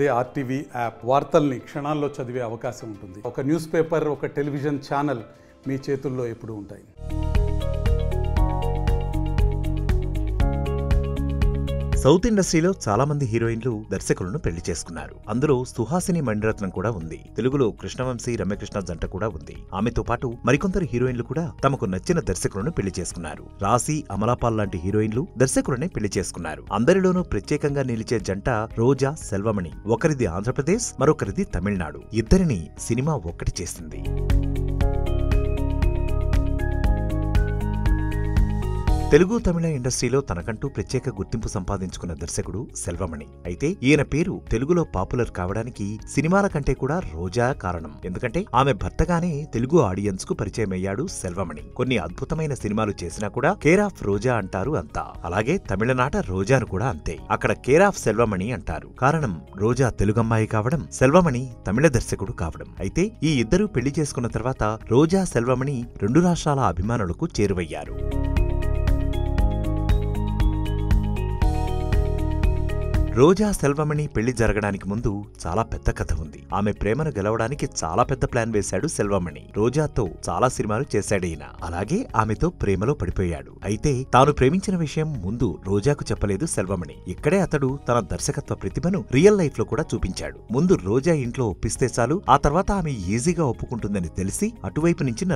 అదే RTV app వార్తల్ని క్షణాల్లో చదివే అవకాశం ఉంటుంది. ఒక న్యూస్ పేపర్, ఒక టెలివిజన్ ఛానల్ మీ చేతుల్లో ఎప్పుడూ ఉంటాయి. సౌత్ ఇండస్ట్రీలో చాలా మంది హీరోయిన్లు దర్శకులను పెళ్లి చేసుకున్నారు. అందులో సుహాసిని మణిరత్నం కూడా ఉంది. తెలుగులో కృష్ణవంశీ రమ్యకృష్ణ జంట కూడా ఉంది. ఆమెతో పాటు మరికొందరు హీరోయిన్లు కూడా తమకు నచ్చిన దర్శకులను పెళ్లి చేసుకున్నారు. రాశి, అమలాపాల్ లాంటి హీరోయిన్లు దర్శకులనే పెళ్లి చేసుకున్నారు. అందరిలోనూ ప్రత్యేకంగా నిలిచే జంట రోజా, సెల్వమణి. ఒకరిది ఆంధ్రప్రదేశ్, మరొకరిది తమిళనాడు. ఇద్దరిని సినిమా ఒక్కటి చేసింది. తెలుగు, తమిళ ఇండస్ట్రీలో తనకంటూ ప్రత్యేక గుర్తింపు సంపాదించుకున్న దర్శకుడు సెల్వమణి. అయితే ఈయన పేరు తెలుగులో పాపులర్ కావడానికి సినిమాల కంటే కూడా రోజా కారణం. ఎందుకంటే ఆమె భర్తగానే తెలుగు ఆడియన్స్ కు పరిచయమయ్యాడు సెల్వమణి. కొన్ని అద్భుతమైన సినిమాలు చేసినా కూడా కేర్ ఆఫ్ రోజా అంటారు అంతా. అలాగే తమిళనాట రోజాను కూడా అంతే. అక్కడ కేర్ ఆఫ్ సెల్వమణి అంటారు. కారణం రోజా తెలుగమ్మాయి కావడం, సెల్వమణి తమిళ దర్శకుడు కావడం. అయితే ఈ ఇద్దరూ పెళ్లి చేసుకున్న తర్వాత రోజా, సెల్వమణి రెండు రాష్ట్రాల అభిమానులకు చేరువయ్యారు. రోజా, సెల్వమణి పెళ్లి జరగడానికి ముందు చాలా పెద్ద కథ ఉంది. ఆమె ప్రేమను గెలవడానికి చాలా పెద్ద ప్లాన్ వేశాడు సెల్వమణి. రోజాతో చాలా సినిమాలు చేశాడీయన. అలాగే ఆమెతో ప్రేమలో పడిపోయాడు. అయితే తాను ప్రేమించిన విషయం ముందు రోజాకు చెప్పలేదు సెల్వమణి. ఇక్కడే అతడు తన దర్శకత్వ ప్రతిభను రియల్ లైఫ్ లో కూడా చూపించాడు. ముందు రోజా ఇంట్లో ఒప్పిస్తే చాలు, ఆ తర్వాత ఆమె ఈజీగా ఒప్పుకుంటుందని తెలిసి అటువైపు నుంచి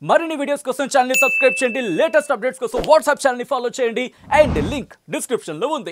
మరిన్ని వీడియోస్ కోసం ఛానల్ ని సబ్స్క్రైబ్ చేయండి. లేటెస్ట్ అప్డేట్స్ కోసం వాట్సాప్ ఛానల్ ని ఫాలో చేయండి. అండ్ లింక్ డిస్క్రిప్షన్ లో ఉంది.